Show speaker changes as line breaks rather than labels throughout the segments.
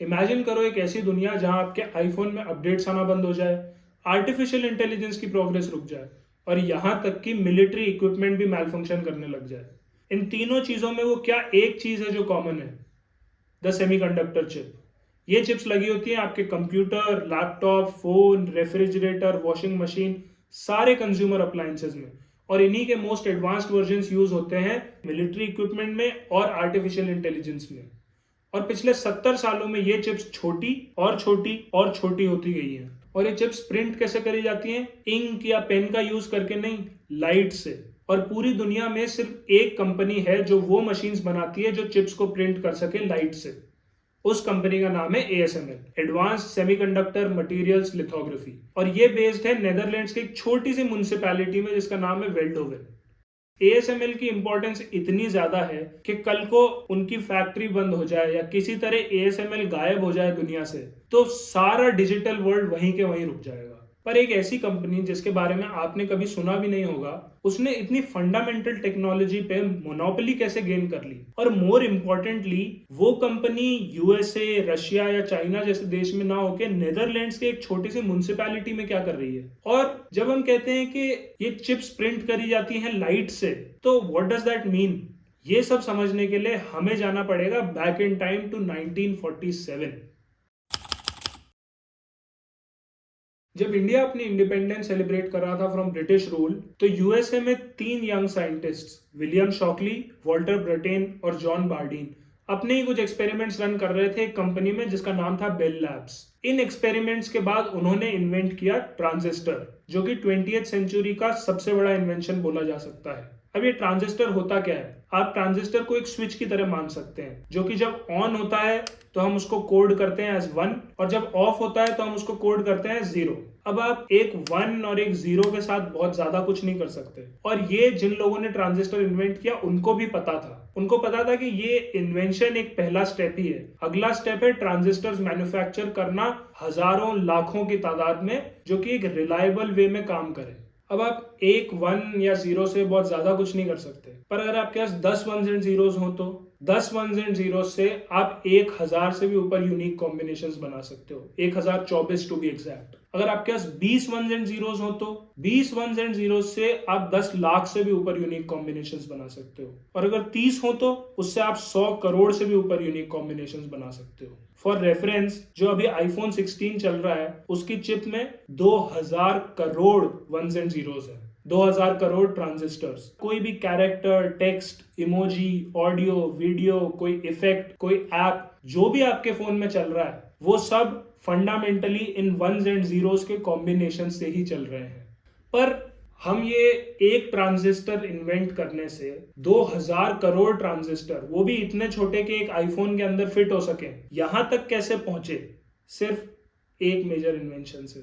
Imagine करो एक ऐसी दुनिया जहां आपके आईफोन में अपडेट्स आना बंद हो जाए, आर्टिफिशियल इंटेलिजेंस की प्रोग्रेस रुक जाए और यहां तक कि मिलिट्री इक्विपमेंट भी मैलफंक्शन करने लग जाए। इन तीनों चीजों में वो क्या एक चीज है जो कॉमन है? The semiconductor chip. ये चिप्स लगी होती हैं आपके computer, laptop, phone, refrigerator, washing machine, सारे कंज्यूमर अप्लायंसेज में। और इन्हीं के मोस्ट एडवांस्ड वर्जन यूज होते हैं मिलिट्री इक्विपमेंट में और आर्टिफिशियल इंटेलिजेंस में। और पिछले 70 सालों में ये चिप्स छोटी और छोटी और छोटी होती गई हैं। और ये चिप्स प्रिंट कैसे करी जाती हैं? इंक या पेन का यूज करके नहीं, लाइट से। और पूरी दुनिया में सिर्फ एक कंपनी है जो वो मशीन्स बनाती है जो चिप्स को प्रिंट कर सके लाइट से। उस कंपनी का नाम है ASML, advance semiconductor materials lithography. और ये बेस्ड है नेदरलैंड्स की एक छोटी सी म्युनिसिपैलिटी में जिसका नाम है वेल्डोवन। ASML की इंपॉर्टेंस इतनी ज्यादा है कि कल को उनकी फैक्ट्री बंद हो जाए या किसी तरह ASML गायब हो जाए दुनिया से, तो सारा डिजिटल वर्ल्ड वहीं के वहीं रुक जाएगा। पर एक ऐसी कंपनी जिसके बारे में आपने कभी सुना भी नहीं होगा, उसने इतनी फंडामेंटल टेक्नोलॉजी पे मोनोपोली कैसे गेन कर ली? और मोर इम्पोर्टेंटली, वो कंपनी USA, रशिया या चाइना जैसे देश में ना होके नेदरलैंड्स के एक छोटी सी म्युनिसिपैलिटी में क्या कर रही है? और जब हम कहते हैं कि ये चिप्स प्रिंट करी जाती हैं लाइट से, तो व्हाट डज दैट मीन? ये सब समझने के लिए हमें जाना पड़ेगा बैक इन टाइम टू 1947। जब इंडिया अपनी इंडिपेंडेंस सेलिब्रेट कर रहा था फ्रॉम ब्रिटिश रूल, तो USA में 3 young scientists, William Shockley, Walter Brattain और जॉन बार्डीन, अपने ही कुछ एक्सपेरिमेंट्स रन कर रहे थे एक कंपनी में जिसका नाम था बेल लैब्स। इन एक्सपेरिमेंट्स के बाद उन्होंने इन्वेंट किया ट्रांजिस्टर, जो कि 20th सेंचुरी का सबसे बड़ा इन्वेंशन बोला जा सकता है। अब ये ट्रांजिस्टर होता क्या है? आप ट्रांजिस्टर को एक स्विच की तरह मान सकते हैं, जो कि जब ऑन होता है तो हम उसको कोड करते हैं एज 1 और जब ऑफ होता है तो हम उसको कोड करते हैं 0। अब आप एक 1 और एक 0 के साथ बहुत ज्यादा कुछ नहीं कर सकते। और ये जिन लोगों ने ट्रांजिस्टर इन्वेंट किया उनको भी पता था। उनको पता था कि ये इन्वेंशन एक पहला स्टेप ही है। अगला स्टेप है ट्रांजिस्टर्स मैन्युफैक्चर करना हजारों लाखों की तादाद में, जो कि एक रिलायबल वे में काम करे। अब आप एक 1 या 0 से बहुत ज्यादा कुछ नहीं कर सकते, पर अगर आपके पास 10 1s एंड 0s हो तो 10 1s एंड 0s से आप 1000 से भी ऊपर यूनिक कॉम्बिनेशंस बना सकते हो, 1024 टू बी एग्जैक्ट। अगर आपके पास 20 1s एंड 0s हो तो 20 1s एंड 0s से आप 10 लाख से भी ऊपर यूनिक कॉम्बिनेशंस बना सकते हो। और अगर 30 हो तो उससे आप 100 करोड़ से भी ऊपर यूनिक कॉम्बिनेशंस बना सकते हो। फॉर रेफरेंस, जो अभी iPhone 16 चल रहा है उसकी चिप में 2000 करोड़ 1s एंड 0s है, 2000 करोड़ ट्रांजिस्टर्स। कोई भी character, text, emoji, audio, video, कोई इफेक्ट, कोई ऐप, जो भी आपके फोन में चल रहा है वो सब fundamentally in 1s and 0s के कॉम्बिनेशन से ही चल रहे हैं। पर हम ये एक ट्रांजिस्टर इन्वेंट करने से 2000 करोड़ ट्रांजिस्टर, वो भी इतने छोटे कि एक आईफोन के अंदर फिट हो सके, यहां तक कैसे पहुंचे? सिर्फ एक मेजर इन्वेंशन से।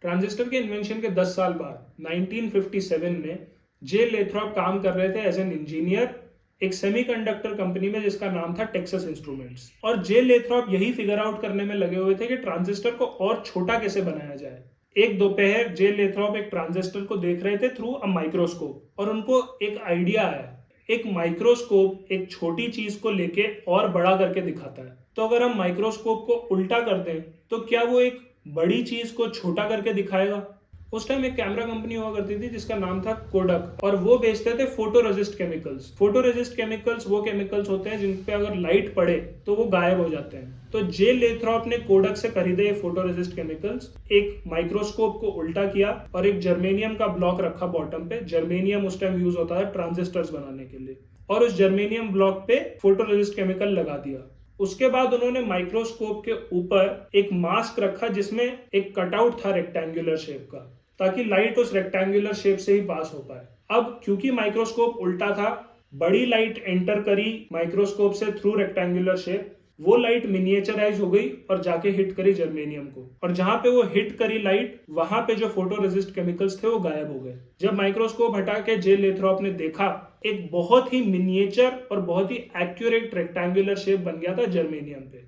ट्रांजिस्टर के इन्वेंशन के 10 साल बाद 1957 में जे लेथरॉप काम कर रहे थे एज एन इंजीनियर एक सेमीकंडक्टर कंपनी में जिसका नाम था टेक्सास इंस्ट्रूमेंट्स। और जे लेथरॉप यही फिगर आउट करने में लगे हुए थे कि ट्रांजिस्टर को और छोटा कैसे बनाया जाए। एक दोपहर जे लेथरॉप एक ट्रांजिस्टर को देख रहे थे थ्रू अ माइक्रोस्कोप और उनको एक आइडिया आया। एक माइक्रोस्कोप एक छोटी चीज को लेके और बड़ा करके दिखाता है, तो अगर हम माइक्रोस्कोप को उल्टा कर दें तो क्या वो एक बड़ी चीज को छोटा करके दिखाएगा? उस टाइम एक कैमरा कंपनी हुआ करती थी जिसका नाम था कोडक, और वो बेचते थे फोटोरेजिस्ट केमिकल्स। फोटोरेजिस्ट केमिकल्स वो केमिकल्स होते हैं जिन पे अगर लाइट पड़े तो वो गायब हो जाते हैं। तो जे लेथरॉप ने कोडक से खरीदे ये फोटोरेजिस्ट केमिकल्स, एक माइक्रोस्कोप को उल्टा किया और एक जर्मेनियम का ब्लॉक रखा बॉटम पे। जर्मेनियम उस टाइम यूज होता था ट्रांजिस्टर्स बनाने के लिए, और उस जर्मेनियम ब्लॉक पे फोटोरेजिस्ट केमिकल लगा दिया। उसके बाद उन्होंने माइक्रोस्कोप के ऊपर एक मास्क रखा जिसमें एक कटआउट था रेक्टेंगुलर शेप का, ताकि लाइट उस रेक्टेंगुलर शेप से ही पास हो पाए। अब क्योंकि माइक्रोस्कोप उल्टा था, बड़ी लाइट एंटर करी माइक्रोस्कोप से थ्रू रेक्टेंगुलर शेप, वो लाइट मिनिएचराइज हो गई और जाके हिट करी जर्मेनियम को, और जहां पे वो हिट करी लाइट, वहां पे जो फोटोरेजिस्ट केमिकल्स थे वो गायब हो गए। जब माइक्रोस्कोप हटा के जे लेथरॉप ने देखा, एक बहुत ही मिनिएचर और बहुत ही एक्यूरेट रेक्टेंगुलर शेप बन गया था जर्मेनियम पे।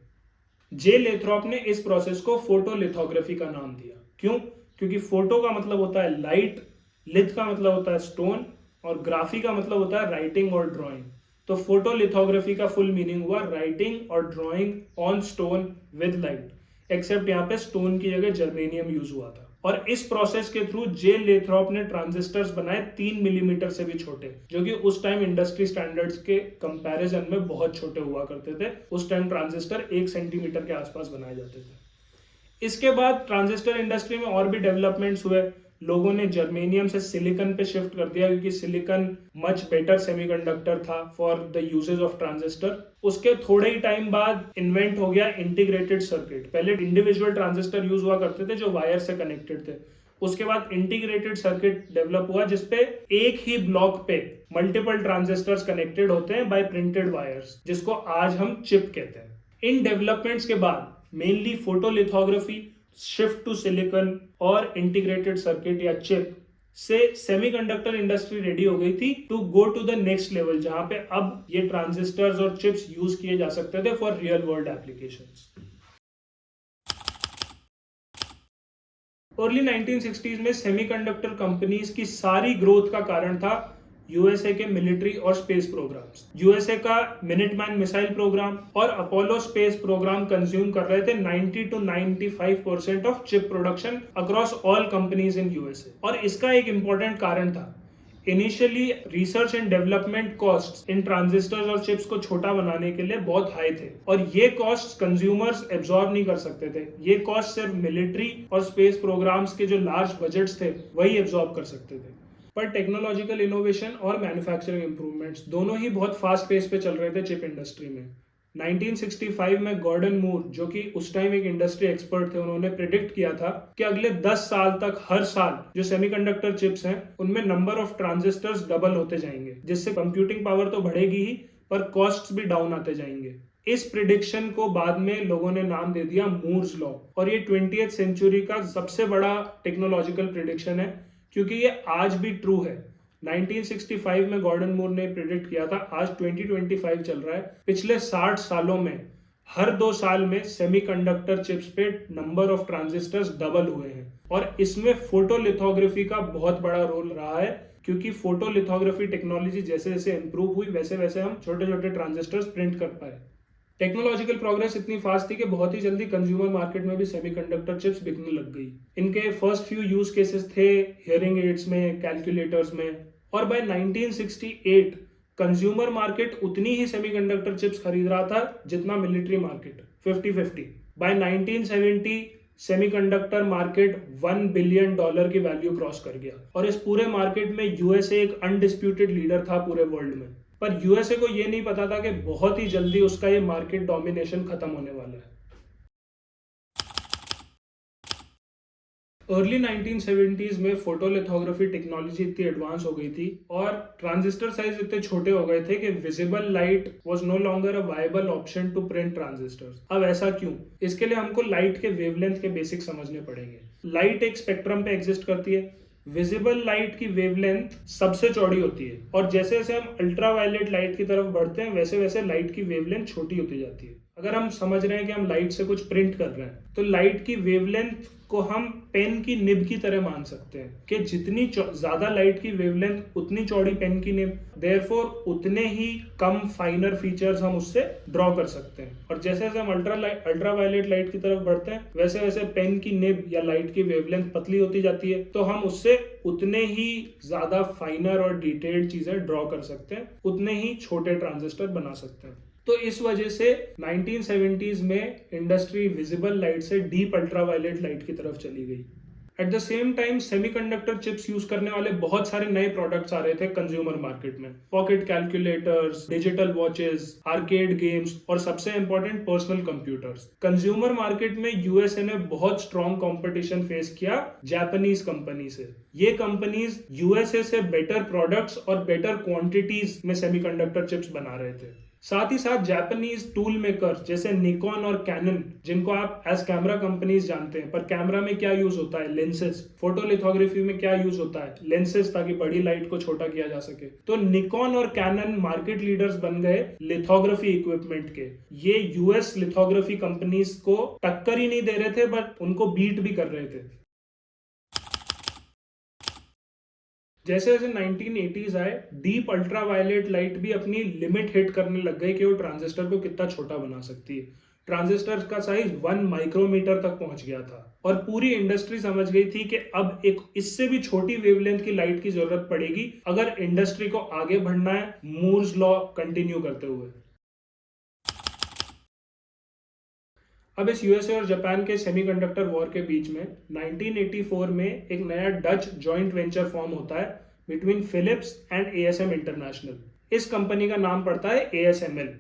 जे लेथरॉप ने इस प्रोसेस को फोटोलिथोग्राफी का नाम दिया। क्यों? क्योंकि फोटो का मतलब होता है लाइट, लिथ का मतलब होता है स्टोन, और ग्राफी का मतलब होता है राइटिंग और ड्राइंग। तो फोटोलिथोग्राफी का फुल मीनिंग हुआ राइटिंग और drawing on stone with light, except यहाँ पे स्टोन की जगह जर्मेनियम यूज हुआ था। और इस प्रोसेस के थ्रू जे लेथरॉप ने ट्रांजिस्टर्स बनाए 3 मिलीमीटर से भी छोटे, जो कि उस टाइम इंडस्ट्री स्टैंडर्ड्स के कंपैरिजन में बहुत छोटे हुआ करते थे। उस टाइम ट्रांजिस्टर 1 सेंटीमीटर के आसपास बनाए जाते थे। इसके बाद ट्रांजिस्टर इंडस्ट्री में और भी डेवलपमेंट्स हुए। लोगों ने जर्मेनियम से सिलिकॉन पे शिफ्ट कर दिया, क्योंकि सिलिकॉन मच बेटर सेमीकंडक्टर था for the uses of transistor. उसके थोड़े ही टाइम बाद इन्वेंट हो गया इंटीग्रेटेड सर्किट। पहले इंडिविजुअल ट्रांजिस्टर यूज हुआ करते थे जो वायर से कनेक्टेड थे। उसके बाद इंटीग्रेटेड सर्किट डेवलप हुआ, जिसपे एक ही ब्लॉक पे मल्टीपल ट्रांजिस्टर्स कनेक्टेड होते हैं बाय प्रिंटेड वायर्स, जिसको आज हम चिप कहते हैं। इन डेवलपमेंट्स के बाद mainly photolithography, shift to silicon और इंटीग्रेटेड सर्किट या चिप से सेमीकंडक्टर इंडस्ट्री रेडी हो गई थी to go to the next level, जहां पे अब ये ट्रांजिस्टर्स और चिप्स यूज किए जा सकते थे for real world applications. Early 1960s में सेमीकंडक्टर कंपनीज की सारी ग्रोथ का कारण था यूएसए के मिलिट्री और स्पेस प्रोग्राम्स। यूएसए का मिनिटमैन मिसाइल प्रोग्राम और अपोलो स्पेस प्रोग्राम कंज्यूम कर रहे थे 90 to 95% of chip production across all companies in USA. और इसका एक इंपॉर्टेंट कारण था, initially research and development costs in transistors और चिप्स को छोटा बनाने के लिए बहुत हाई थे, और ये कॉस्ट्स कंज्यूमर्स एब्जॉर्ब नहीं कर सकते थे। ये कॉस्ट सिर्फ मिलिट्री और स्पेस प्रोग्राम्स के जो लार्ज बजट्स थे वही एब्जॉर्ब कर सकते थे। पर टेक्नोलॉजिकल इनोवेशन और मैन्युफैक्चरिंग इंप्रूवमेंट्स दोनों ही बहुत फास्ट पेस पे चल रहे थे चिप इंडस्ट्री में। 1965 में गॉर्डन मूर, जो कि उस टाइम एक इंडस्ट्री एक्सपर्ट थे, उन्होंने प्रेडिक्ट किया था कि अगले 10 साल तक हर साल जो सेमीकंडक्टर चिप्स हैं उनमें नंबर ऑफ ट्रांजिस्टर्स डबल होते जाएंगे, जिससे कंप्यूटिंग पावर तो बढ़ेगी ही पर कॉस्ट्स भी डाउन आते जाएंगे। इस प्रिडिक्शन को बाद में लोगों ने नाम दे दिया मूर्स लॉ, और ये 20th सेंचुरी का सबसे बड़ा टेक्नोलॉजिकल प्रिडिक्शन है, क्योंकि ये आज भी ट्रू है। 1965 में गॉर्डन मूर ने प्रेडिक्ट किया था, आज 2025 चल रहा है। पिछले 60 सालों में हर 2 साल में सेमीकंडक्टर चिप्स पे नंबर ऑफ ट्रांजिस्टर्स डबल हुए हैं, और इसमें फोटोलिथोग्राफी का बहुत बड़ा रोल रहा है, क्योंकि फोटोलिथोग्राफी टेक्नोलॉजी जैसे जैसे इंप्रूव हुई वैसे वैसे हम छोटे छोटे ट्रांजिस्टर्स प्रिंट कर पाए। टेक्नोलॉजिकल प्रोग्रेस इतनी फास्ट थी कि बहुत ही जल्दी कंज्यूमर मार्केट में भी सेमीकंडक्टर चिप्स बिकने लग गई। इनके फर्स्ट फ्यू यूज केसेस थे हियरिंग एड्स में, कैलकुलेटर्स में, और बाय 1968 कंज्यूमर मार्केट उतनी ही सेमीकंडक्टर चिप्स खरीद रहा था जितना military market, 50-50। By 1970 semiconductor market $1 billion की वैल्यू क्रॉस कर गया, और इस पूरे मार्केट में यूएसए एक अनडिस्प्यूटेड लीडर था पूरे वर्ल्ड में। पर यूएसए को ये नहीं पता था कि बहुत ही जल्दी उसका ये मार्केट डोमिनेशन खत्म होने वाला है। अर्ली 1970s में फोटोलिथोग्राफी टेक्नोलॉजी इतनी एडवांस हो गई थी और ट्रांजिस्टर साइज इतने छोटे हो गए थे कि visible light was no longer a viable option to print transistors. अब ऐसा क्यों? इसके लिए हमको लाइट के वेवलेंथ के बेसिक समझने पड़ेंगे। लाइट एक स्पेक्ट्रम पे एग्जिस्ट करती है। विजिबल लाइट की वेवलेंथ सबसे चौड़ी होती है, और जैसे जैसे हम अल्ट्रावायलेट लाइट की तरफ बढ़ते हैं वैसे वैसे लाइट की वेवलेंथ छोटी होती जाती है। अगर हम समझ रहे हैं कि हम लाइट से कुछ प्रिंट कर रहे हैं, तो लाइट की वेवलेंथ को हम पेन की निब की तरह मान सकते हैं कि जितनी ज्यादा लाइट की वेवलेंथ उतनी चौड़ी पेन की निब, देयरफॉर उतने ही कम फाइनर फीचर्स हम उससे ड्रॉ कर सकते हैं। और जैसे जैसे हम अल्ट्रावायलेट लाइट की तरफ बढ़ते हैं वैसे वैसे पेन की निब या लाइट की वेवलेंथ पतली होती जाती है, तो हम उससे उतने ही ज्यादा फाइनर और डिटेल्ड चीजें ड्रॉ कर सकते हैं, उतने ही छोटे ट्रांजिस्टर बना सकते हैं। तो इस वजह से 1970s में इंडस्ट्री विजिबल लाइट से डीप अल्ट्रावायलेट लाइट की तरफ चली गई। At the same time semiconductor chips use करने वाले बहुत सारे नए प्रोडक्ट्स आ रहे थे कंज्यूमर मार्केट में। Pocket calculators, digital watches, arcade games और सबसे important personal computers. Consumer market में यूएसए ने बहुत स्ट्रॉन्ग कंपटीशन फेस किया जापानीज कंपनी से। ये कंपनीज यूएसए से बेटर प्रोडक्ट्स और बेटर क्वांटिटीज में सेमीकंडक्टर चिप्स बना रहे थे। साथ ही साथ जापानीज टूल मेकर जैसे निकॉन और कैनन, जिनको आप एज कैमरा कंपनीज जानते हैं, पर कैमरा में क्या यूज होता है? लेंसेज। फोटोलिथोग्राफी में क्या यूज होता है? लेंसेज, ताकि बड़ी लाइट को छोटा किया जा सके। तो निकॉन और कैनन मार्केट लीडर्स बन गए लिथोग्राफी इक्विपमेंट के। ये यूएस लिथोग्राफी कंपनीज को टक्कर ही नहीं दे रहे थे, बट उनको बीट भी कर रहे थे। जैसे जैसे 1980s आए, डीप अल्ट्रावायलेट लाइट भी अपनी लिमिट हिट करने लग गई कि वो ट्रांजिस्टर को कितना छोटा बना सकती है। ट्रांजिस्टर का साइज 1 माइक्रोमीटर तक पहुंच गया था और पूरी इंडस्ट्री समझ गई थी कि अब एक इससे भी छोटी वेवलेंथ की लाइट की जरूरत पड़ेगी अगर इंडस्ट्री को आगे बढ़ना है मूर्स लॉ कंटिन्यू करते हुए। अब इस यूएसए और जापान के सेमीकंडक्टर वॉर के बीच में 1984 में एक नया डच जॉइंट वेंचर फॉर्म होता है between Philips and ASM International. इस कंपनी का नाम पड़ता है एएसएमएल।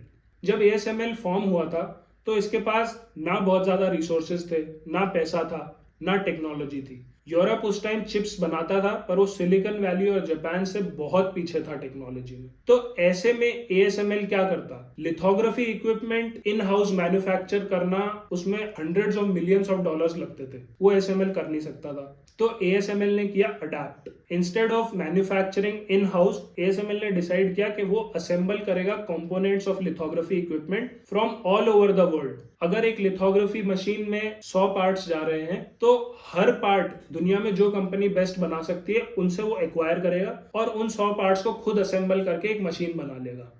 जब एएसएमएल फॉर्म हुआ था तो इसके पास ना बहुत ज्यादा रिसोर्सेज थे, ना पैसा था, ना टेक्नोलॉजी थी। यूरोप उस टाइम चिप्स बनाता था पर वो सिलिकॉन वैली और जापान से बहुत पीछे था टेक्नोलॉजी में। तो ऐसे में एएसएमएल क्या करता, lithography equipment in house manufacture करना, उसमें hundreds of millions of dollars लगते थे, वो एएसएमएल कर नहीं सकता था। तो एएसएमएल ने किया adapt. Instead of manufacturing in house, ASML ने डिसाइड किया कि वो असेंबल करेगा components of lithography equipment from all over the world. अगर एक लिथोग्राफी मशीन में 100 पार्ट्स जा रहे हैं तो हर पार्ट दुनिया में जो कंपनी बेस्ट बना सकती है उनसे वो एक्वायर करेगा और उन 100 पार्ट्स को खुद असेंबल करके एक मशीन बना लेगा।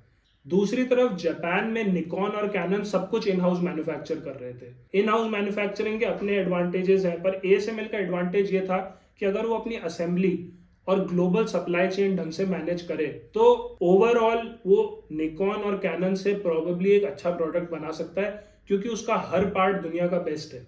दूसरी तरफ जापान में निकॉन और कैनन सब कुछ इन हाउस मैन्युफैक्चर कर रहे थे। इन हाउस मैन्युफैक्चरिंग के अपने एडवांटेजेस हैं, पर एएसएमएल का एडवांटेज ये था कि अगर वो अपनी असेंबली और ग्लोबल सप्लाई चेन ढंग से मैनेज करे तो ओवरऑल वो निकॉन और कैनन से प्रोबेबली एक अच्छा प्रोडक्ट बना सकता है, क्योंकि उसका हर पार्ट दुनिया का बेस्ट है।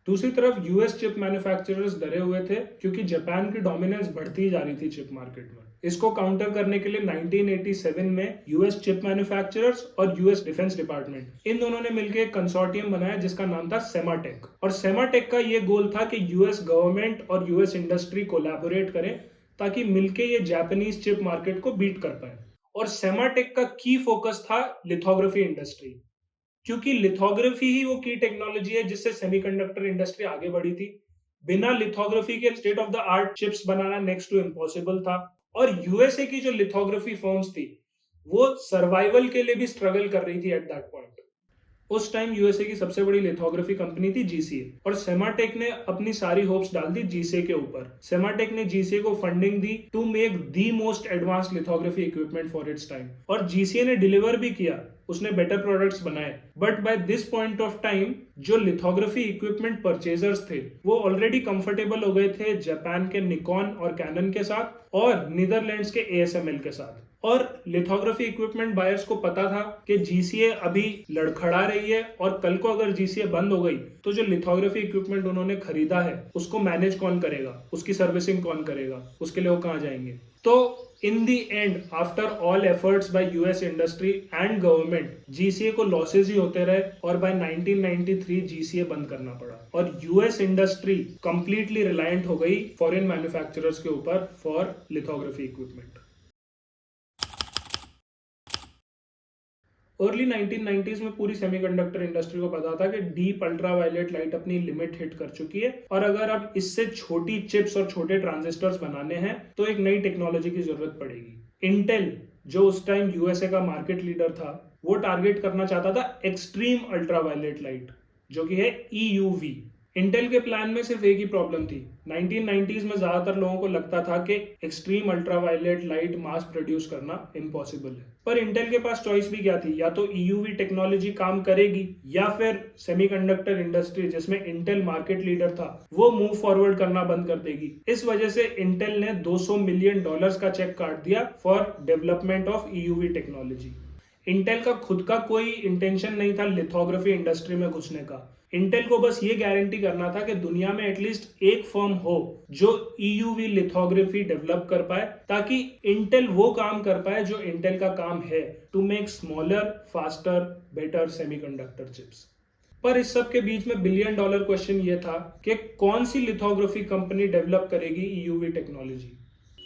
दूसरी तरफ यूएस चिप मैन्युफैक्चरर्स डरे हुए थे क्योंकि जापान की डोमिनेंस बढ़ती जा रही थी चिप मार्केट में। इसको काउंटर करने के लिए 1987 में यूएस चिप मैन्युफैक्चरर्स और यूएस डिफेंस डिपार्टमेंट, इन दोनों ने मिलकर एक कंसोर्टियम बनाया जिसका नाम था सेमाटेक। और सेमाटेक का ये गोल था कि यूएस गवर्नमेंट और यूएस इंडस्ट्री कोलैबोरेट करें ताकि मिलके ये जापानीज चिप मार्केट को बीट कर पाए। और सेमाटेक का की फोकस था लिथोग्राफी इंडस्ट्री, क्योंकि लिथोग्राफी ही वो की टेक्नोलॉजी है जिससे सेमीकंडक्टर इंडस्ट्री आगे बढ़ी थी। बिना लिथोग्राफी के state of the art chips बनाना नेक्स्ट टू इम्पॉसिबल था। और यूएसए की जो लिथोग्राफी फर्म्स थी वो सर्वाइवल के लिए भी स्ट्रगल कर रही थी एट दैट पॉइंट। उस टाइम यूएसए की सबसे बड़ी लिथोग्राफी कंपनी थी जीसीए और सेमाटेक ने अपनी सारी होप्स डाल दी जीसीए के ऊपर। सेमाटेक ने जीसीए को फंडिंग दी to make the most advance lithography equipment for its time, और जीसीए ने डिलीवर भी किया, उसने बेटर प्रोडक्ट्स बनाए। But by this point of time जो लिथोग्राफी इक्विपमेंट परचेजर्स थे वो ऑलरेडी कंफर्टेबल हो गए थे जापान के निकॉन और कैनन के साथ और नीदरलैंड्स के एएसएमएल के साथ। और लिथोग्राफी इक्विपमेंट बायर्स को पता था कि जीसीए अभी लड़खड़ा रही है और कल को अगर जीसीए बंद हो गई तो जो लिथोग्राफी इक्विपमेंट उन्होंने खरीदा है उसको मैनेज कौन करेगा, उसकी सर्विसिंग कौन करेगा, उसके लिए वो कहां जाएंगे। तो in the end after all efforts by US industry and government, GCA को लॉसेज ही होते रहे और बाय 1993 जीसीए बंद करना पड़ा और यूएस इंडस्ट्री कंप्लीटली रिलायंट हो गई फॉरेन मैन्युफैक्चरर्स के ऊपर for lithography equipment. Early 1990s में पूरी सेमीकंडक्टर इंडस्ट्री को पता था कि डीप अल्ट्रावायलेट लाइट अपनी लिमिट हिट कर चुकी है और अगर अब इससे छोटी चिप्स और छोटे ट्रांजिस्टर्स बनाने हैं तो एक नई टेक्नोलॉजी की जरूरत पड़ेगी। इंटेल, जो उस टाइम यूएसए का मार्केट लीडर था, वो टारगेट करना चाहता था एक्सट्रीम अल्ट्रावायलेट लाइट, जो कि है ईयूवी। इंटेल के प्लान में सिर्फ एक ही प्रॉब्लम थी। 1990s में ज्यादातर लोगों को लगता था कि एक्सट्रीम अल्ट्रावायलेट लाइट मास प्रोड्यूस करना इम्पॉसिबल है, पर इंटेल के पास चॉइस भी क्या थी, या तो ईयूवी टेक्नोलॉजी काम करेगी या फिर सेमीकंडक्टर इंडस्ट्री जिसमें इंटेल मार्केट लीडर था वो मूव फॉरवर्ड करना बंद कर देगी। इस वजह से इंटेल ने $200 मिलियन का चेक काट दिया for development of EUV technology. Intel का खुद का कोई इंटेंशन नहीं था लिथोग्राफी इंडस्ट्री में घुसने का। इंटेल को बस ये गारंटी करना था कि दुनिया में एटलीस्ट एक फर्म हो जो ईयूवी लिथोग्राफी डेवलप कर पाए, ताकि इंटेल वो काम कर पाए जो इंटेल का काम है, to make smaller, faster, better semiconductor chips. पर इस सब के बीच में $1 बिलियन क्वेश्चन ये था कि कौन सी लिथोग्राफी कंपनी डेवलप करेगी ईयूवी टेक्नोलॉजी।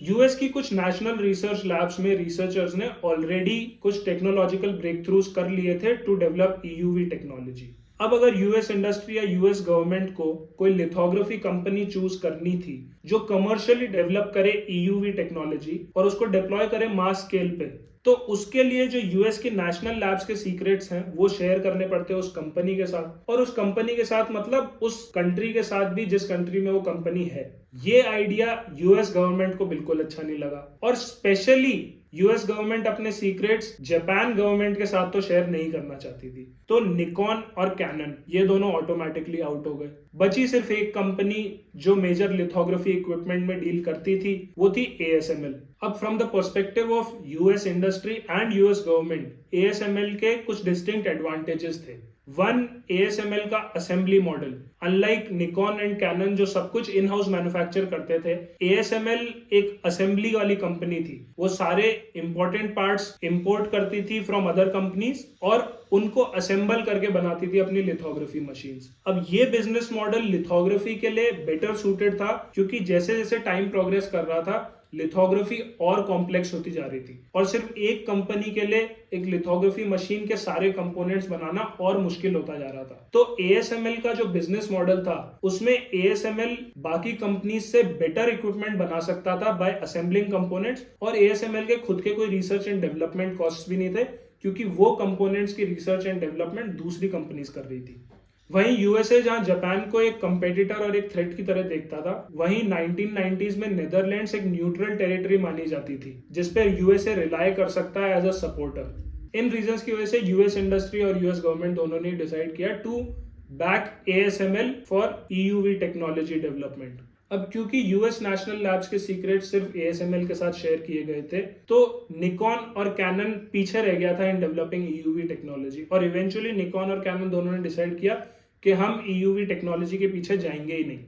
यूएस की कुछ नेशनल रिसर्च लैब्स में रिसर्चर्स ने ऑलरेडी कुछ टेक्नोलॉजिकल ब्रेक थ्रूज कर लिए थे टू डेवलप ईयूवी टेक्नोलॉजी। अब अगर यूएस इंडस्ट्री या यूएस गवर्नमेंट को कोई लिथोग्राफी कंपनी चूज करनी थी जो कमर्शियली डेवलप करे ईयूवी टेक्नोलॉजी और उसको डिप्लॉय करे मास स्केल पे, तो उसके लिए जो यूएस के नेशनल लैब्स के सीक्रेट्स हैं वो शेयर करने पड़ते हैं उस कंपनी के साथ, और उस कंपनी के साथ मतलब उस कंट्री के साथ भी जिस कंट्री में वो कंपनी है। ये आइडिया यूएस गवर्नमेंट को बिल्कुल अच्छा नहीं लगा, और स्पेशली यूएस गवर्नमेंट अपने सीक्रेट्स जापान गवर्नमेंट के साथ तो शेयर नहीं करना चाहती थी। तो निकॉन और कैनन ये दोनों ऑटोमेटिकली आउट हो गए। बची सिर्फ एक कंपनी जो मेजर लिथोग्राफी इक्विपमेंट में डील करती थी, वो थी ASML। अब from the perspective of US industry and US government, ASML के कुछ डिस्टिंक्ट एडवांटेजेस थे। वन, ASML का assembly model, unlike Nikon and Canon जो सब कुछ इन हाउस मैन्युफैक्चर करते थे, ASML एक असेंबली वाली कंपनी थी। वो सारे इंपॉर्टेंट पार्ट्स इंपोर्ट करती थी फ्रॉम अदर कंपनीज और उनको असेंबल करके बनाती थी अपनी लिथोग्राफी मशीन्स। अब ये बिजनेस मॉडल लिथोग्राफी के लिए बेटर सूटेड था, क्योंकि जैसे जैसे टाइम प्रोग्रेस कर रहा था लिथोग्राफी और कॉम्प्लेक्स होती जा रही थी, और सिर्फ एक कंपनी के लिए एक लिथोग्राफी मशीन के सारे कंपोनेंट्स बनाना और मुश्किल होता जा रहा था। तो ASML का जो बिजनेस मॉडल था उसमें ASML बाकी कंपनीज से बेटर इक्विपमेंट बना सकता था बाय असेंबलिंग कंपोनेंट्स, और ASML के खुद के कोई रिसर्च एंड डेवलपमेंट कॉस्ट भी नहीं थे, क्योंकि वो कंपोनेंट्स की रिसर्च एंड डेवलपमेंट दूसरी कंपनीज कर रही थी। वहीं यूएसए जहां जापान को एक कंपेटिटर और एक थ्रेट की तरह देखता था, वहीं 1990s में नेदरलैंड्स एक न्यूट्रल टेरिटरी मानी जाती थी जिस पर यूएसए रिलाय कर सकता है एज अ सपोर्टर। इन रीजंस की वजह से यूएस इंडस्ट्री और यूएस गवर्नमेंट दोनों ने डिसाइड किया to back ASML for EUV technology development. अब क्योंकि यूएस नेशनल लैब्स के सीक्रेट सिर्फ ASML के साथ शेयर किए गए थे, तो निकॉन और कैनन पीछे रह गया था इन डेवलपिंग EUV टेक्नोलॉजी, और इवेंचुअली निकॉन और कैनन दोनों ने डिसाइड किया कि हम EUV टेक्नोलॉजी के पीछे जाएंगे ही नहीं।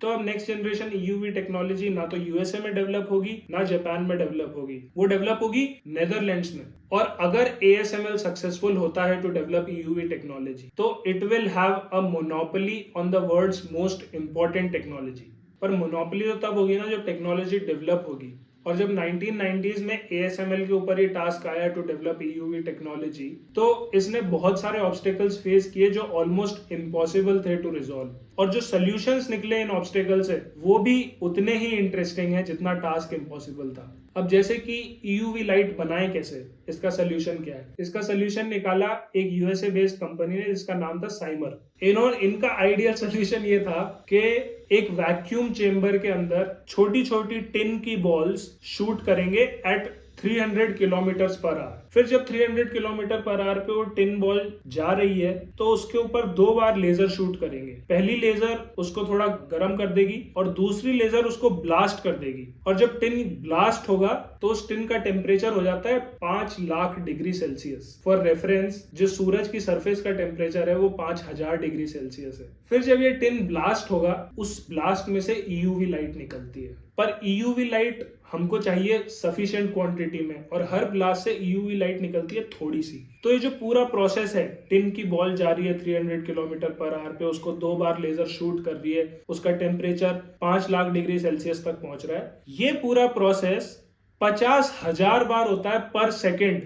तो अब नेक्स्ट जनरेशन EUV टेक्नोलॉजी ना तो यूएसए में डेवलप होगी ना जापान में डेवलप होगी, वो डेवलप होगी नेदरलैंड्स में। और अगर ASML सक्सेसफुल होता है टू डेवलप EUV टेक्नोलॉजी, तो it will have a monopoly on the world's most important technology. पर मोनोपोली तो तब होगी ना जब टेक्नोलॉजी डेवलप होगी, और जब 1990s में ASML के ऊपर ये टास्क आया टू डेवलप EUV टेक्नोलॉजी, तो इसने बहुत सारे ऑब्स्टेकल्स फेस किए जो ऑलमोस्ट इम्पॉसिबल थे टू रिजॉल्व, और जो सोल्यूशंस निकले इन ऑब्स्टेकल से वो भी उतने ही इंटरेस्टिंग है जितना टास्क इम्पॉसिबल था। अब जैसे कि EUV लाइट बनाए कैसे, इसका सोल्यूशन क्या है? इसका सोल्यूशन निकाला एक यूएसए बेस्ड कंपनी ने जिसका नाम था साइमर। इनका आइडियल सोल्यूशन ये था कि एक वैक्यूम चेंबर के अंदर छोटी छोटी टिन की बॉल्स शूट करेंगे एट 300 किलोमीटर पर आवर। फिर जब 300 किलोमीटर पर आवर पे वो टिन बॉल जा रही है तो उसके ऊपर 2 बार लेजर शूट करेंगे। पहली लेजर उसको थोड़ा गर्म कर देगी और दूसरी लेजर उसको ब्लास्ट कर देगी, और जब टिन ब्लास्ट होगा तो उस टिन का टेम्परेचर हो जाता है 5 lakh degree Celsius. For reference, जो सूरज की सरफेस का टेम्परेचर है वो 5000 डिग्री सेल्सियस है। फिर जब ये टिन ब्लास्ट होगा, उस ब्लास्ट में से EUV लाइट निकलती है, पर EUV लाइट हमको चाहिए सफिशिएंट क्वांटिटी में, और हर ब्लास्ट से EUV लाइट निकलती है थोड़ी सी। तो ये जो पूरा प्रोसेस है, टिन की बॉल जा रही है 300 किलोमीटर पर आवर पे, उसको 2 बार लेजर शूट कर रही है, उसका टेम्परेचर 5 लाख डिग्री सेल्सियस तक पहुंच रहा है, ये पूरा प्रोसेस 50,000 बार होता है पर सेकेंड,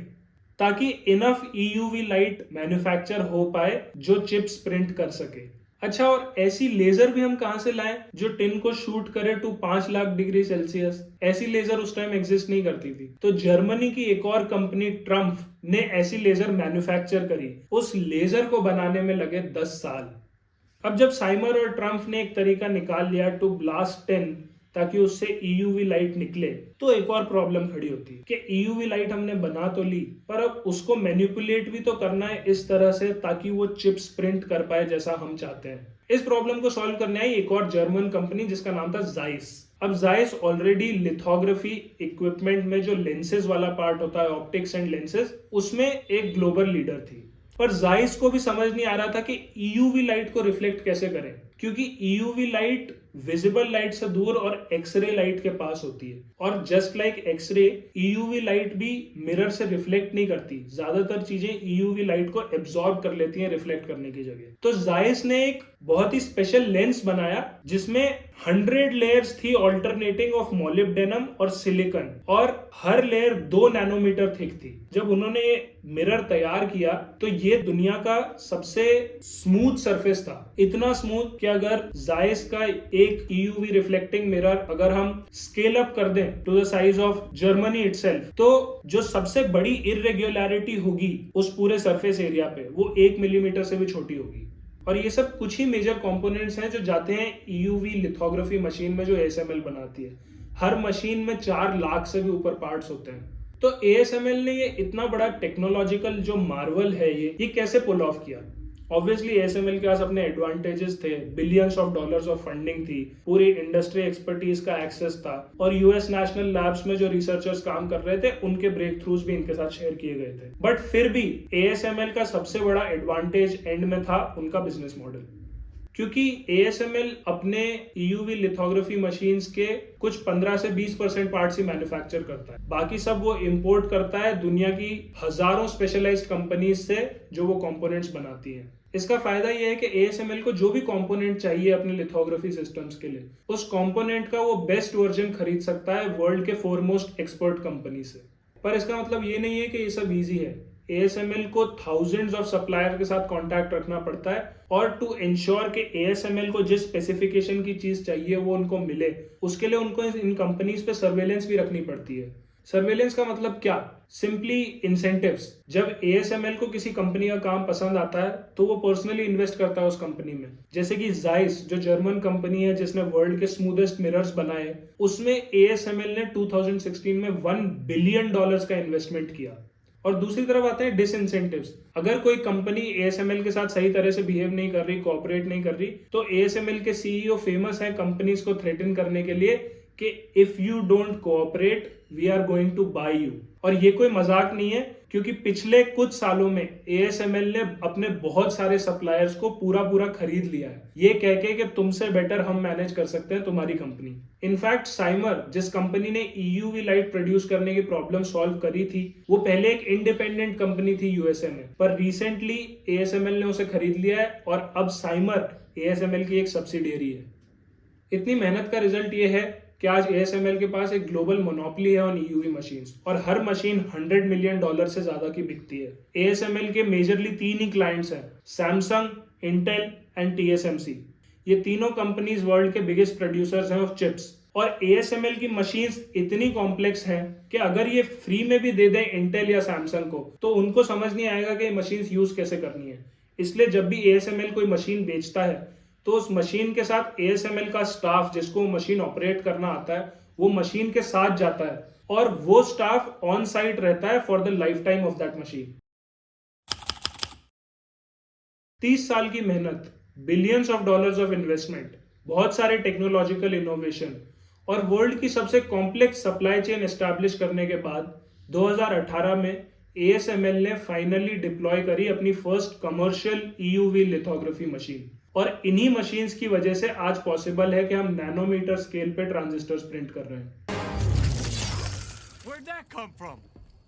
ताकि इनफ EUV लाइट मैन्युफैक्चर हो पाए जो चिप्स प्रिंट कर सके। अच्छा, और ऐसी लेजर भी हम कहां से लाएं जो टिन को शूट करे टू 5 लाख डिग्री सेल्सियस? ऐसी लेजर उस टाइम एग्जिस्ट नहीं करती थी। तो जर्मनी की एक और कंपनी ट्रम्फ ने ऐसी लेजर मैन्युफैक्चर करी। उस लेजर को बनाने में लगे 10 साल। अब जब साइमर और ट्रम्फ ने एक तरीका निकाल लिया टू ब्लास्ट टिन ताकि उससे EUV लाइट निकले, तो एक और प्रॉब्लम खड़ी होती है कि EUV लाइट हमने बना तो ली, पर अब उसको मैनिपुलेट भी तो करना है इस तरह से ताकि वो चिप्स प्रिंट कर पाए जैसा हम चाहते हैं। इस प्रॉब्लम को सॉल्व करने आई एक और जर्मन कंपनी जिसका नाम था जाइस। अब जाइस ऑलरेडी लिथोग्राफी इक्विपमेंट में जो लेंसेज वाला पार्ट होता है, ऑप्टिक्स एंड लेंसेज, उसमें एक ग्लोबल लीडर थी। पर जाइस को भी समझ नहीं आ रहा था कि EUV लाइट को रिफ्लेक्ट कैसे करें, क्योंकि EUV लाइट विजिबल लाइट से दूर और एक्सरे लाइट के पास होती है, और just like X ray, EUV light भी मिरर से रिफ्लेक्ट नहीं करती। ज्यादातर चीजें EUV लाइट को एब्जॉर्ब कर लेती हैं रिफ्लेक्ट करने की जगह। तो जाइस ने एक बहुत ही स्पेशल लेंस बनाया जिसमें 100 लेयर्स थी ऑल्टरनेटिंग ऑफ मोलिब्डेनम और सिलिकॉन, और हर लेयर 2 नैनोमीटर थिक थी। जब उन्होंने ये मिरर तैयार किया तो ये दुनिया का सबसे स्मूथ सरफेस था, इतना स्मूथ कि अगर जायस का एक ईयूवी रिफ्लेक्टिंग मिरर अगर हम स्केल अप कर दें to the size of Germany itself, तो जो सबसे बड़ी इरेगुलरिटी होगी उस पूरे सरफेस एरिया पे वो 1 मिलीमीटर से भी छोटी होगी। और ये सब कुछ ही मेजर कंपोनेंट्स हैं जो जाते हैं ईयूवी लिथोग्राफी मशीन में जो एएसएमएल बनाती है। हर मशीन में 4 लाख से भी ऊपर पार्ट्स होते हैं। तो एएसएमएल ने ये इतना बड़ा टेक्नोलॉजिकल जो मार्वल है ये कैसे पुल ऑफ किया? ऑब्वियसली एएसएमएल के पास अपने एडवांटेजेस थे, billions of dollars of funding थी, पूरी इंडस्ट्री एक्सपर्टीज का एक्सेस था, और यूएस नेशनल लैब्स में जो रिसर्चर्स काम कर रहे थे उनके ब्रेक थ्रूज भी इनके साथ शेयर किए गए थे। बट फिर भी एएसएमएल का सबसे बड़ा एडवांटेज एंड में था उनका बिजनेस मॉडल, क्योंकि एएसएमएल अपने ईयूवी लिथोग्राफी मशीन्स के कुछ 15 से 20% पार्ट्स ही मैन्युफैक्चर करता है, बाकी सब वो इंपोर्ट करता है दुनिया की हजारों स्पेशलाइज्ड कंपनीज से जो वो कंपोनेंट्स बनाती हैं। इसका फायदा ये है कि एएसएमएल को जो भी कंपोनेंट चाहिए अपने लिथोग्राफी सिस्टम्स के लिए, उस कंपोनेंट का वो बेस्ट वर्जन खरीद सकता है वर्ल्ड के फोरमोस्ट एक्सपर्ट कंपनी से। पर इसका मतलब ये नहीं है कि ये सब इजी है। एएसएमएल को थाउजेंड्स ऑफ सप्लायर के साथ कांटेक्ट रखना पड़ता है, और टू इंश्योर कि एएसएमएल को जिस स्पेसिफिकेशन की चीज चाहिए वो उनको मिले, उसके लिए उनको इन कंपनीज पे सर्वेलेंस भी रखनी पड़ती है। सर्वेलेंस का मतलब क्या? Simply incentives. जब एएसएमएल को किसी कंपनी का काम पसंद आता है तो वो पर्सनली इन्वेस्ट करता है उस कंपनी में। जैसे कि जाइस जो जर्मन कंपनी है जिसने वर्ल्ड के स्मूदेस्ट मिरर्स बनाए, उसमें एएसएमएल ने 2016 में $1 बिलियन का इन्वेस्टमेंट किया। और दूसरी तरफ आते हैं डिसइंसेंटिव्स। अगर कोई कंपनी एएसएमएल के साथ सही तरह से बिहेव नहीं कर रही, कोऑपरेट नहीं कर रही, तो एएसएमएल के सीईओ फेमस है कंपनीज को थ्रेटन करने के लिए कि if you don't cooperate we are going to buy you. और ये कोई मजाक नहीं है, क्योंकि पिछले कुछ सालों में एएसएमएल ने अपने बहुत सारे सप्लायर्स को पूरा खरीद लिया है, ये कह के कि तुमसे बेटर हम मैनेज कर सकते हैं तुम्हारी कंपनी। इनफैक्ट साइमर जिस कंपनी ने ईयूवी लाइट प्रोड्यूस करने की प्रॉब्लम सॉल्व करी थी, वो पहले एक इंडिपेंडेंट कंपनी थी यूएसए में, पर रिसेंटली एएसएमएल ने उसे खरीद लिया है और अब साइमर एएसएमएल की एक सब्सिडियरी है। इतनी मेहनत का रिजल्ट ये है कि आज एएसएमएल के पास एक ग्लोबल मोनोपोली है ऑन ईयूवी मशीन्स, और हर मशीन $100 मिलियन से ज्यादा की बिकती है। एएसएमएल के मेजरली 3 ही क्लाइंट्स हैं, सैमसंग, इंटेल एंड टीएसएमसी। ये तीनों कंपनीज वर्ल्ड के बिगेस्ट प्रोड्यूसर्स हैं ऑफ चिप्स। और एएसएमएल की मशीन्स इतनी कॉम्प्लेक्स हैं कि अगर ये फ्री में भी दे दें इंटेल या सैमसंग को, तो उनको समझ नहीं आएगा कि ये मशीन्स यूज कैसे करनी है। इसलिए जब भी एएसएमएल कोई मशीन बेचता है तो उस मशीन के साथ एएसएमएल का स्टाफ जिसको मशीन ऑपरेट करना आता है वो मशीन के साथ जाता है, और वो स्टाफ ऑन साइट रहता है for the life time of that machine. 30 साल की मेहनत, billions of dollars of investment, बहुत सारे टेक्नोलॉजिकल इनोवेशन और वर्ल्ड की सबसे कॉम्प्लेक्स सप्लाई चेन एस्टैब्लिश करने के बाद 2018 में एएसएमएल ने फाइनली डिप्लॉय करी अपनी first commercial EUV lithography machine. और इन्हीं मशीन्स की वजह से आज पॉसिबल है कि हम नैनोमीटर स्केल पे ट्रांजिस्टर्स प्रिंट कर रहे हैं।
Where'd that come from?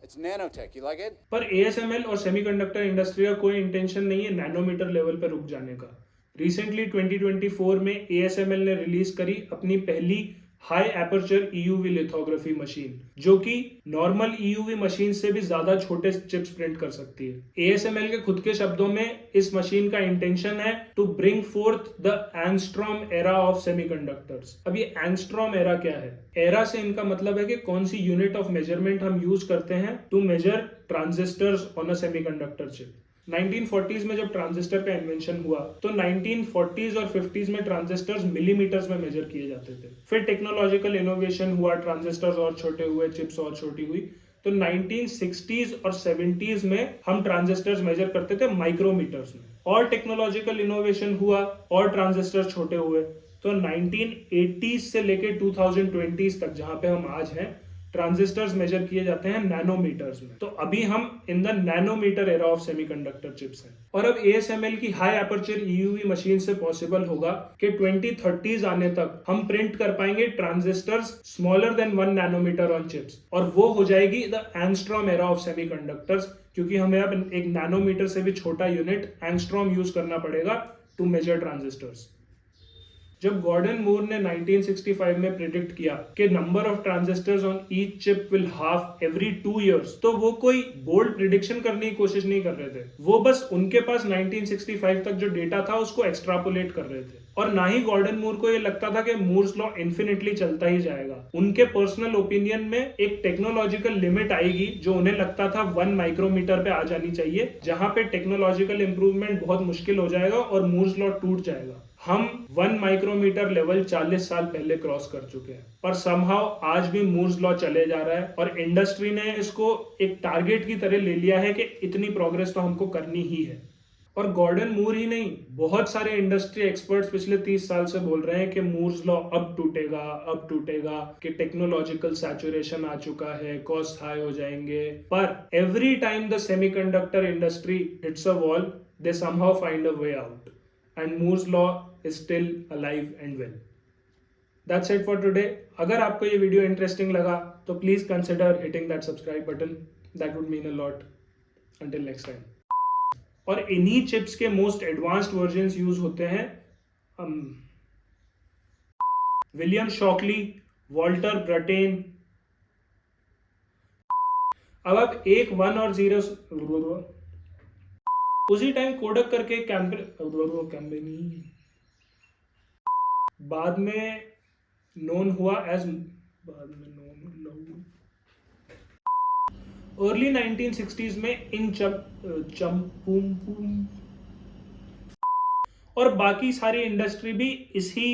It's nanotech. You like it?
पर एएसएमएल और सेमीकंडक्टर इंडस्ट्री का कोई इंटेंशन नहीं है नैनोमीटर लेवल पे रुक जाने का। रिसेंटली 2024 में एएसएमएल ने रिलीज करी अपनी पहली high aperture EUV lithography machine, जो कि नॉर्मल ईयूवी मशीन से भी ज्यादा छोटे चिप्स प्रिंट कर सकती है। एएसएमएल के खुद के शब्दों में इस मशीन का इंटेंशन है to bring forth the angstrom era of semiconductors. अब ये एंगस्ट्रॉम एरा क्या है? एरा से इनका मतलब है कि कौन सी यूनिट ऑफ मेजरमेंट हम यूज करते हैं to measure transistors on a semiconductor chip. 1940s में जब ट्रांजिस्टर का इन्वेंशन हुआ तो 1940s और 50s में ट्रांजिस्टर्स मिलीमीटर्स में मेजर किए जाते थे। फिर टेक्नोलॉजिकल इनोवेशन हुआ, ट्रांजिस्टर्स और छोटे हुए, चिप्स और छोटी हुई, तो 1960s और 70s में हम ट्रांजिस्टर्स मेजर करते थे माइक्रोमीटर्स में। और टेक्नोलॉजिकल इनोवेशन हुआ और ट्रांजिस्टर छोटे हुए, तो 1980s से लेके 2020s तक जहां पे हम आज हैं, ट्रांजिस्टर्स मेजर किए जाते हैं नैनोमीटर्स में। तो अभी हम in the nanometre era of semiconductor chips हैं। और अब एएसएमएल की हाई एपर्चर ईयूवी मशीन से पॉसिबल होगा कि 2030s आने तक हम प्रिंट कर पाएंगे transistors smaller than 1 nanometre on chips, और वो हो जाएगी the angstrom era of semiconductors, क्योंकि हमें अब एक नैनोमीटर से भी छोटा यूनिट एंगस्ट्रॉम यूज करना पड़ेगा to measure transistors. जब गॉर्डन मूर ने 1965 में प्रिडिक्ट किया कि number of transistors on each chip will half every 2 years, तो वो कोई बोल्ड प्रिडिक्शन करने की कोशिश नहीं कर रहे थे. वो बस उनके पास 1965 तक जो डेटा था उसको एक्सट्रापोलेट कर रहे थे. और ना ही गॉर्डन मूर को ये लगता था कि मूर्स लॉ इन्फिनिटली चलता ही जाएगा. उनके पर्सनल ओपिनियन में एक टेक्नोलॉजिकल लिमिट आएगी जो उन्हें लगता था 1 माइक्रोमीटर पे आ जानी चाहिए, जहां पे टेक्नोलॉजिकल इंप्रूवमेंट बहुत मुश्किल हो जाएगा और मूर्स लॉ टूट जाएगा. हम 1 माइक्रोमीटर लेवल 40 साल पहले क्रॉस कर चुके हैं, पर समहाउ आज भी मूर्स लॉ चले जा रहा है और इंडस्ट्री ने इसको एक टारगेट की तरह ले लिया है कि इतनी प्रोग्रेस तो हमको करनी ही है. और गॉर्डन मूर ही नहीं, बहुत सारे इंडस्ट्री एक्सपर्ट्स पिछले 30 साल से बोल रहे हैं कि मूर्स लॉ अब टूटेगा, कि टेक्नोलॉजिकल सैचुरेशन आ चुका है, कॉस्ट हाई हो जाएंगे. पर every time the semiconductor industry hits a wall, they somehow find a way out. And Moore's law is still alive and well. That's it for today. अगर आपको ये वीडियो इंटरेस्टिंग लगा तो please consider hitting that subscribe button. That would mean a lot. Until next time. और इन्हीं chips के most advanced versions use होते हैं विलियम शॉकली, वॉल्टर ब्रटेन. अब आप 1, 1 और 0 उसी टाइम कोडक करके कैम्पेनी बाद में नोन हुआ एज अर्ली 1960s में इन चंपुम और बाकी सारी इंडस्ट्री भी इसी